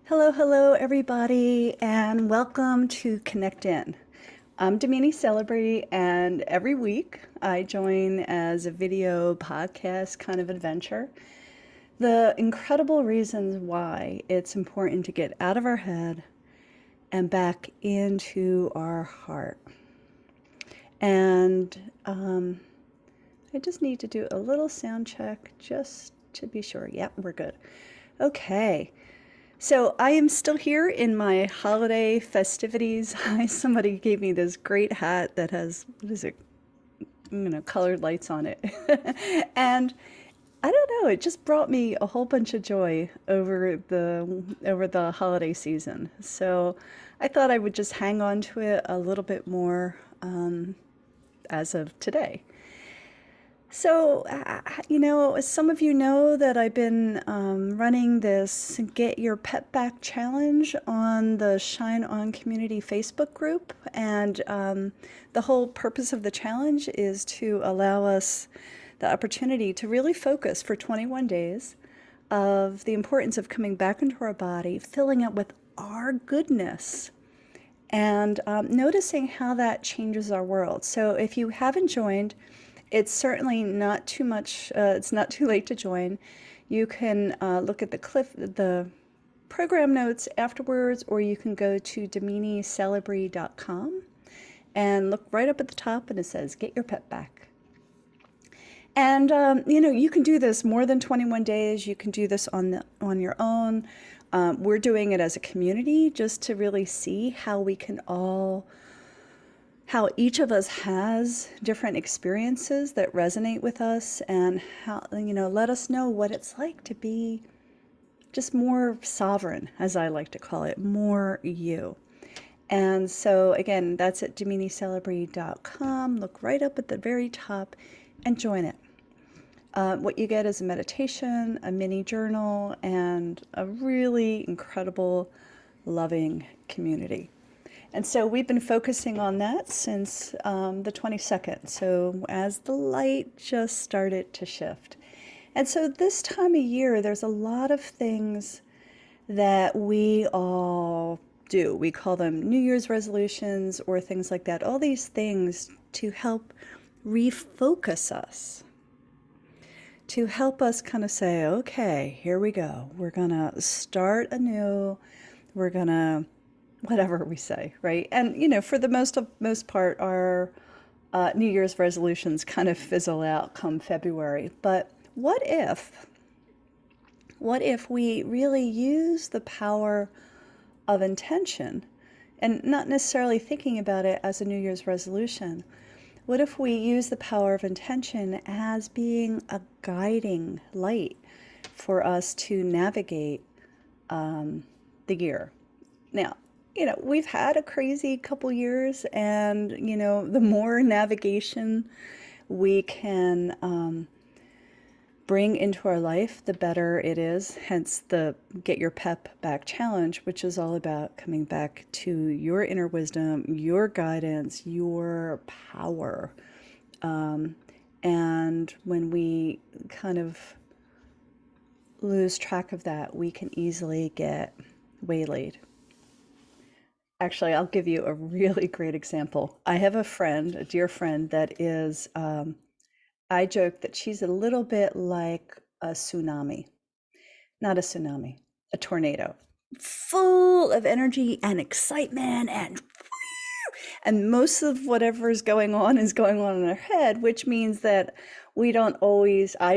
Hello, hello, everybody, and welcome to Connect In. I'm Damini Celebrity, and every week I join as a video podcast kind of adventure. The incredible reasons why it's important to get out of our head and back into our heart. And I just need to do a little sound check just to be sure. Yep, we're good. Okay. So I am still here in my holiday festivities. Somebody gave me this great hat that has, what is it, colored lights on it. And I don't know, it just brought me a whole bunch of joy over the holiday season. So I thought I would just hang on to it a little bit more as of today. So, some of you know that I've been running this Get Your Pet Back challenge on the Shine On Community Facebook group. And the whole purpose of the challenge is to allow us the opportunity to really focus for 21 days of the importance of coming back into our body, filling it with our goodness, and noticing how that changes our world. So if you haven't joined, it's certainly not too much, it's not too late to join. You can look at the program notes afterwards, or you can go to DaminiCelebrity.com and look right up at the top and it says, Get Your Pet Back. And, you can do this more than 21 days. You can do this on your own. We're doing it as a community just to really see how each of us has different experiences that resonate with us, and how, let us know what it's like to be just more sovereign, as I like to call it, more you. And so again, that's at DaminiCelebrity.com. Look right up at the very top and join it. What you get is a meditation, a mini journal, and a really incredible, loving community. And so we've been focusing on that since the 22nd. So as the light just started to shift. And so this time of year, there's a lot of things that we all do. We call them New Year's resolutions or things like that. All these things to help refocus us, to help us kind of say, okay, here we go. We're going to start anew. We're going to whatever we say, right? And, for the most part, our New Year's resolutions kind of fizzle out come February. But what if we really use the power of intention and not necessarily thinking about it as a New Year's resolution? What if we use the power of intention as being a guiding light for us to navigate the year? Now, we've had a crazy couple years, and, the more navigation we can bring into our life, the better it is. Hence the Get Your Pep Back challenge, which is all about coming back to your inner wisdom, your guidance, your power. And when we kind of lose track of that, we can easily get waylaid. Actually, I'll give you a really great example. I have a friend, a dear friend, that is, I joke that she's a little bit like a tsunami. Not a tsunami, a tornado. Full of energy and excitement, and most of whatever is going on in her head, which means that I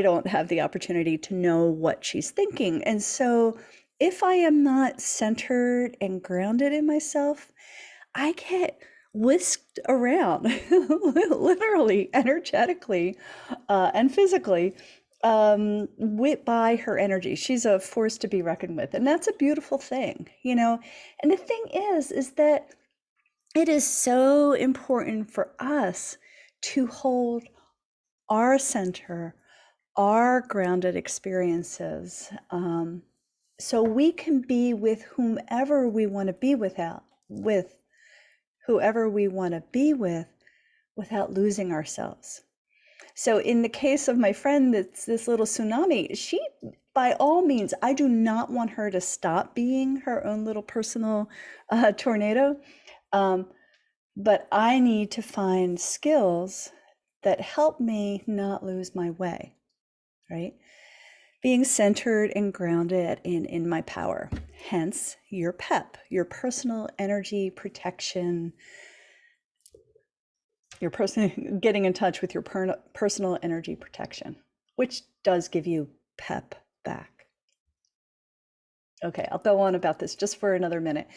don't have the opportunity to know what she's thinking. And so if I am not centered and grounded in myself, I get whisked around, literally, energetically, and physically, by her energy. She's a force to be reckoned with, and that's a beautiful thing, And the thing is that it is so important for us to hold our center, our grounded experiences, so we can be with whomever we want to be with whoever we want to be with, without losing ourselves. So in the case of my friend that's this little tsunami, she, by all means, I do not want her to stop being her own little personal tornado. Um, but I need to find skills that help me not lose my way, right? Being centered and grounded in my power. Hence your PEP, your personal energy protection, your person getting in touch with your personal energy protection, which does give you pep back. Okay, I'll go on about this just for another minute.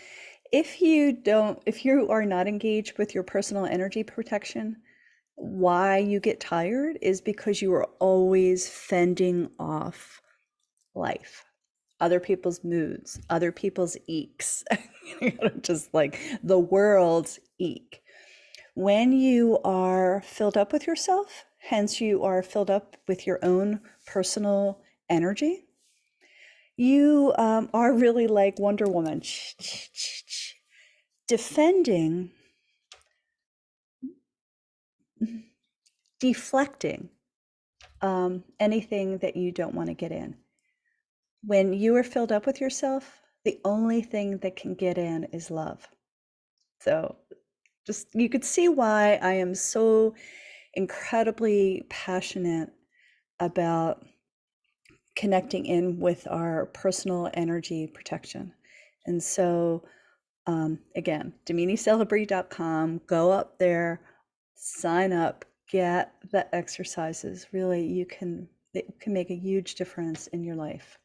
If you are not engaged with your personal energy protection, why you get tired is because you are always fending off life, other people's moods, other people's eeks, just like the world's eek. When you are filled up with yourself, hence you are filled up with your own personal energy, you are really like Wonder Woman, defending, deflecting anything that you don't want to get in. When you are filled up with yourself, the only thing that can get in is love. So just you could see why I am so incredibly passionate about connecting in with our personal energy protection. And so again, DaminiCelebrate.com, go up there, sign up, get the exercises. Really, it can make a huge difference in your life.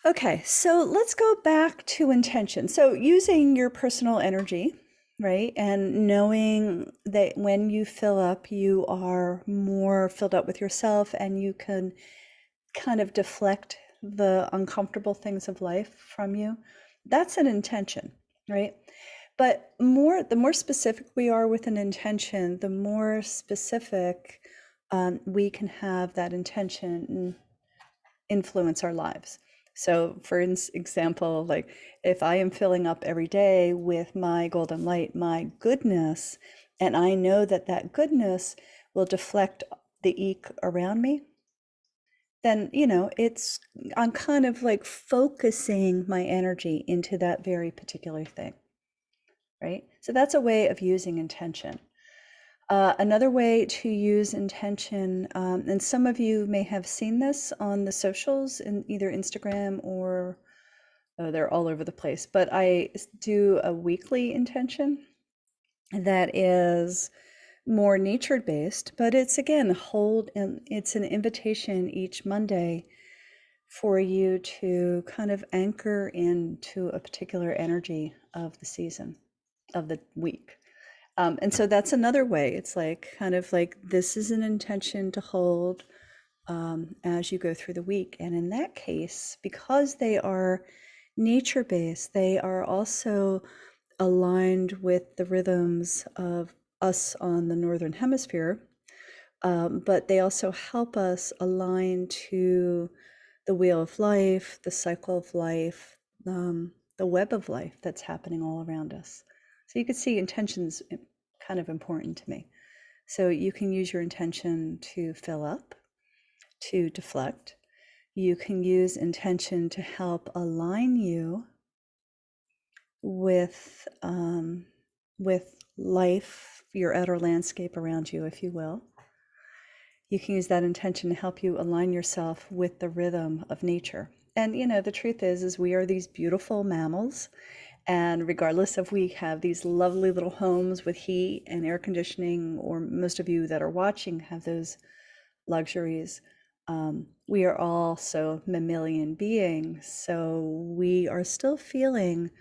Okay, so let's go back to intention. So using your personal energy, right? And knowing that when you fill up, you are more filled up with yourself and you can kind of deflect the uncomfortable things of life from you. That's an intention, right? But the more specific we are with an intention, the more specific we can have that intention influence our lives. So for example, like if I am filling up every day with my golden light, my goodness, and I know that that goodness will deflect the eek around me, then, I'm kind of like focusing my energy into that very particular thing, right? So that's a way of using intention. Another way to use intention, and some of you may have seen this on the socials in either Instagram or they're all over the place, but I do a weekly intention that is more nature based, but it's again, it's an invitation each Monday for you to kind of anchor into a particular energy of the season, of the week. And so that's another way. It's like kind of like this is an intention to hold as you go through the week. And in that case, because they are nature based, they are also aligned with the rhythms of us on the Northern Hemisphere, but they also help us align to the wheel of life, the cycle of life, the web of life that's happening all around us. So you could see intentions kind of important to me. So you can use your intention to fill up, to deflect. You can use intention to help align you with life, your outer landscape around you, if you will. You can use that intention to help you align yourself with the rhythm of nature. And the truth is we are these beautiful mammals, and regardless if we have these lovely little homes with heat and air conditioning, or most of you that are watching have those luxuries, we are also mammalian beings. So we are still feeling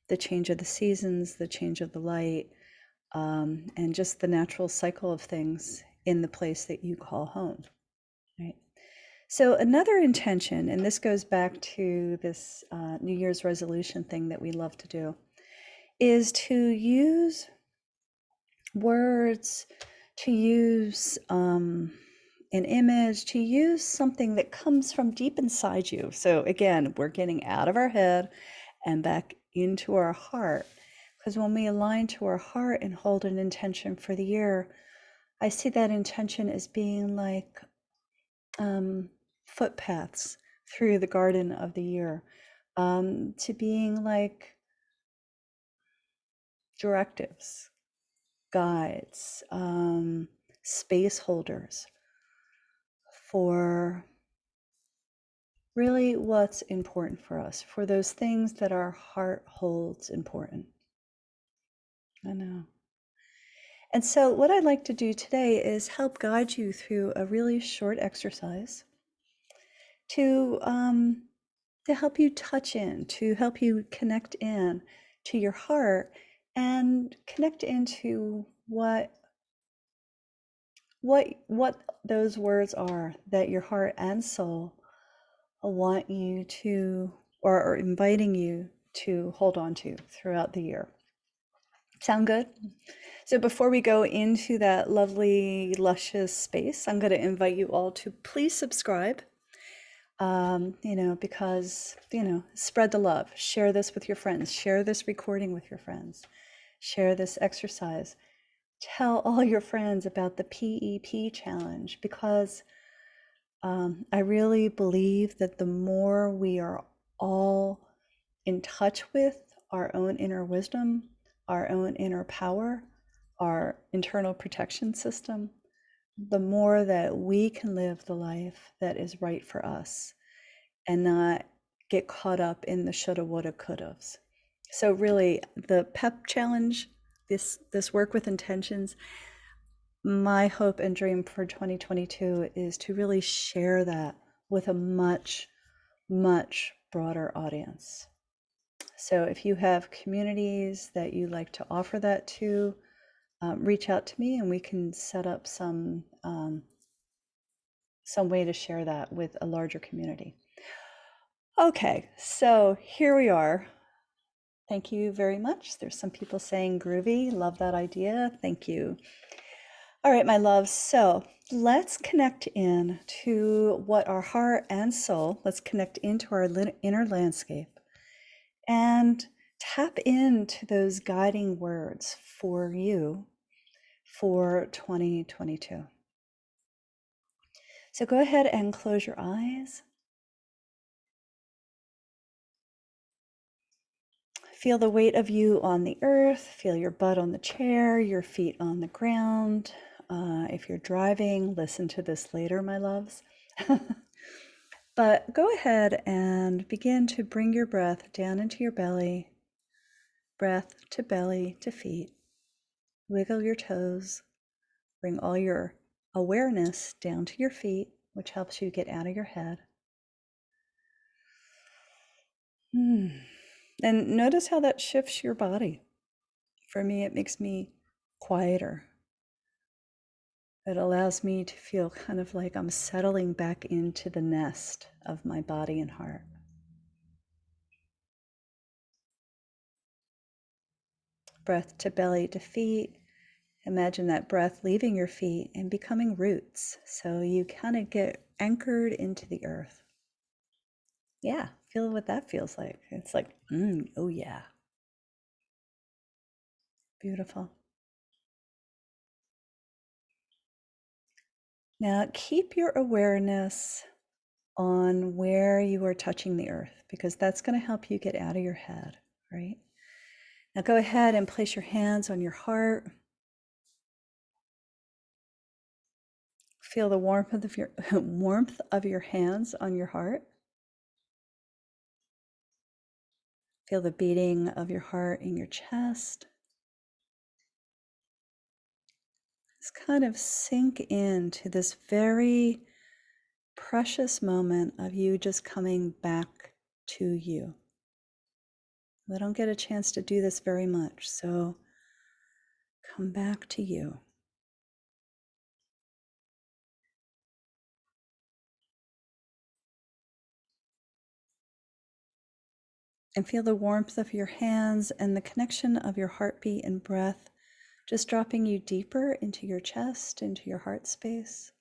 the change of the seasons, the change of the light, and just the natural cycle of things in the place that you call home, right? So another intention, and this goes back to this New Year's resolution thing that we love to do, is to use words, to use an image, to use something that comes from deep inside you. So again, we're getting out of our head and back into our heart. Because when we align to our heart and hold an intention for the year, I see that intention as being like footpaths through the garden of the year, to being like directives, guides, space holders for really what's important for us, for those things that our heart holds important. I know. And so, what I'd like to do today is help guide you through a really short exercise to help you touch in, to help you connect in to your heart and connect into what those words are that your heart and soul want you to, or are inviting you to hold on to throughout the year. Sound good? So before we go into that lovely, luscious space, I'm going to invite you all to please subscribe. Because, spread the love, share this with your friends, share this recording with your friends, share this exercise, tell all your friends about the PEP challenge, because I really believe that the more we are all in touch with our own inner wisdom, our own inner power, our internal protection system, the more that we can live the life that is right for us and not get caught up in the shoulda, woulda, couldas. So really, the PEP challenge, this work with intentions, my hope and dream for 2022 is to really share that with a much, much broader audience. So if you have communities that you like to offer that to, reach out to me and we can set up some way to share that with a larger community. Okay, so here we are. Thank you very much. There's some people saying groovy. Love that idea. Thank you. All right, my loves. So let's connect in to what our heart and soul, let's connect into our inner landscape and tap into those guiding words for you for 2022. So go ahead and close your eyes. Feel the weight of you on the earth. Feel your butt on the chair, your feet on the ground. If you're driving, listen to this later, my loves. But go ahead and begin to bring your breath down into your belly, breath to belly to feet. Wiggle your toes. Bring all your awareness down to your feet, which helps you get out of your head. And notice how that shifts your body. For me, it makes me quieter. It allows me to feel kind of like I'm settling back into the nest of my body and heart. Breath to belly to feet. Imagine that breath leaving your feet and becoming roots. So you kind of get anchored into the earth. Yeah, feel what that feels like. It's like, oh yeah. Beautiful. Now keep your awareness on where you are touching the earth, because that's going to help you get out of your head, right? Now go ahead and place your hands on your heart. Feel the warmth of your warmth of your hands on your heart. Feel the beating of your heart in your chest. Just kind of sink into this very precious moment of you just coming back to you. I don't get a chance to do this very much, so come back to you. And feel the warmth of your hands and the connection of your heartbeat and breath just dropping you deeper into your chest, into your heart space.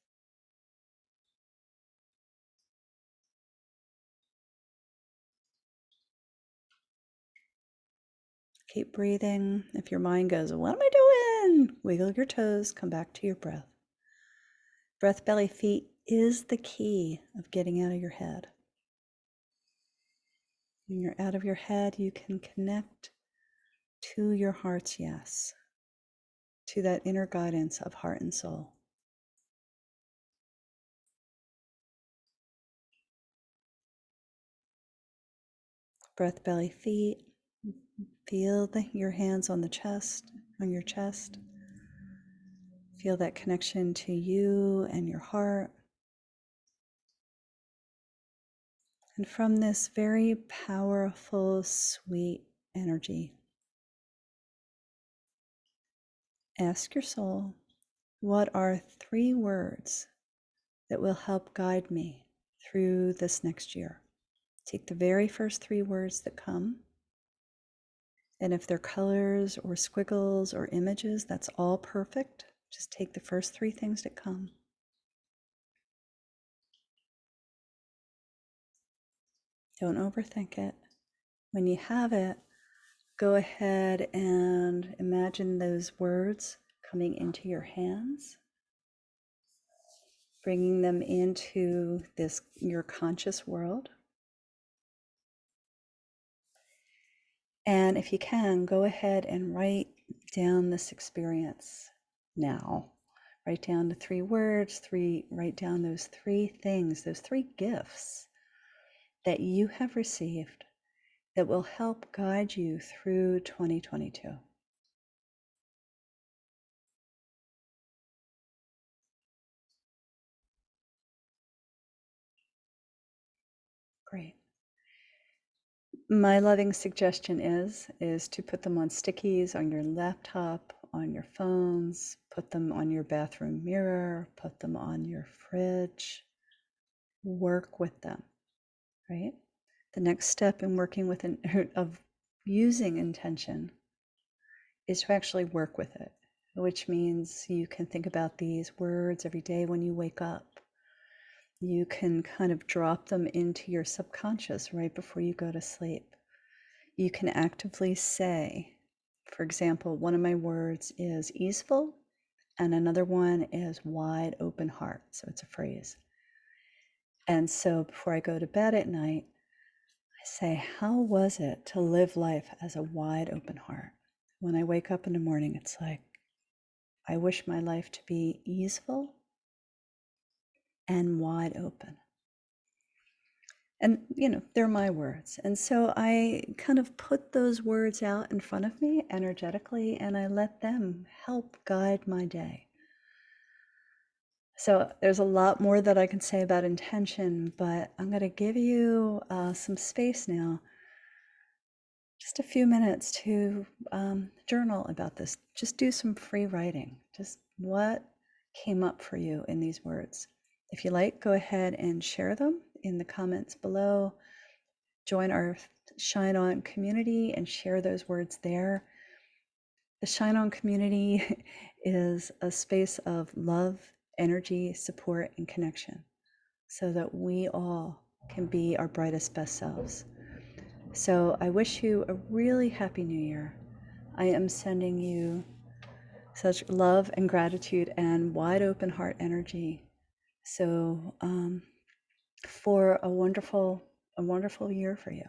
Keep breathing. If your mind goes, what am I in. Wiggle your toes, come back to your breath. Breath, belly, feet is the key of getting out of your head. When you're out of your head, you can connect to your heart's yes, to that inner guidance of heart and soul. Breath, belly, feet. Feel your hands on the chest, on your chest. Feel that connection to you and your heart. And from this very powerful, sweet energy, ask your soul, what are 3 words that will help guide me through this next year? Take the very first 3 words that come. And if they're colors or squiggles or images, that's all perfect. Just take the first 3 things that come. Don't overthink it. When you have it, go ahead and imagine those words coming into your hands, bringing them into your conscious world. And if you can, go ahead and write down this experience now. Write down the 3 words, write down those 3 things, those 3 gifts that you have received that will help guide you through 2022. Great. My loving suggestion is to put them on stickies on your laptop, on your phones, put them on your bathroom mirror, put them on your fridge. Work with them, right? The next step in working with of using intention is to actually work with it, which means you can think about these words every day when you wake up. You can kind of drop them into your subconscious right before you go to sleep. You can actively say, for example, one of my words is easeful, and another one is wide open heart. So it's a phrase. And so before I go to bed at night, I say, how was it to live life as a wide open heart? When I wake up in the morning, it's like, I wish my life to be easeful and wide open. And, they're my words. And so I kind of put those words out in front of me energetically, and I let them help guide my day. So there's a lot more that I can say about intention, but I'm going to give you some space now, just a few minutes to journal about this. Just do some free writing. Just what came up for you in these words. If you like, go ahead and share them in the comments below. Join our Shine On community and share those words there. The Shine On community is a space of love, energy, support, and connection so that we all can be our brightest, best selves. So I wish you a really happy new year. I am sending you such love and gratitude and wide open heart energy. So for a wonderful year for you.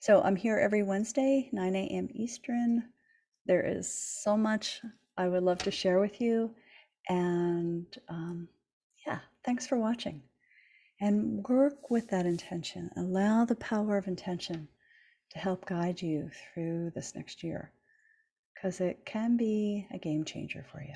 So I'm here every Wednesday, 9 a.m. Eastern. There is so much I would love to share with you. And thanks for watching. And work with that intention. Allow the power of intention to help guide you through this next year, because it can be a game changer for you.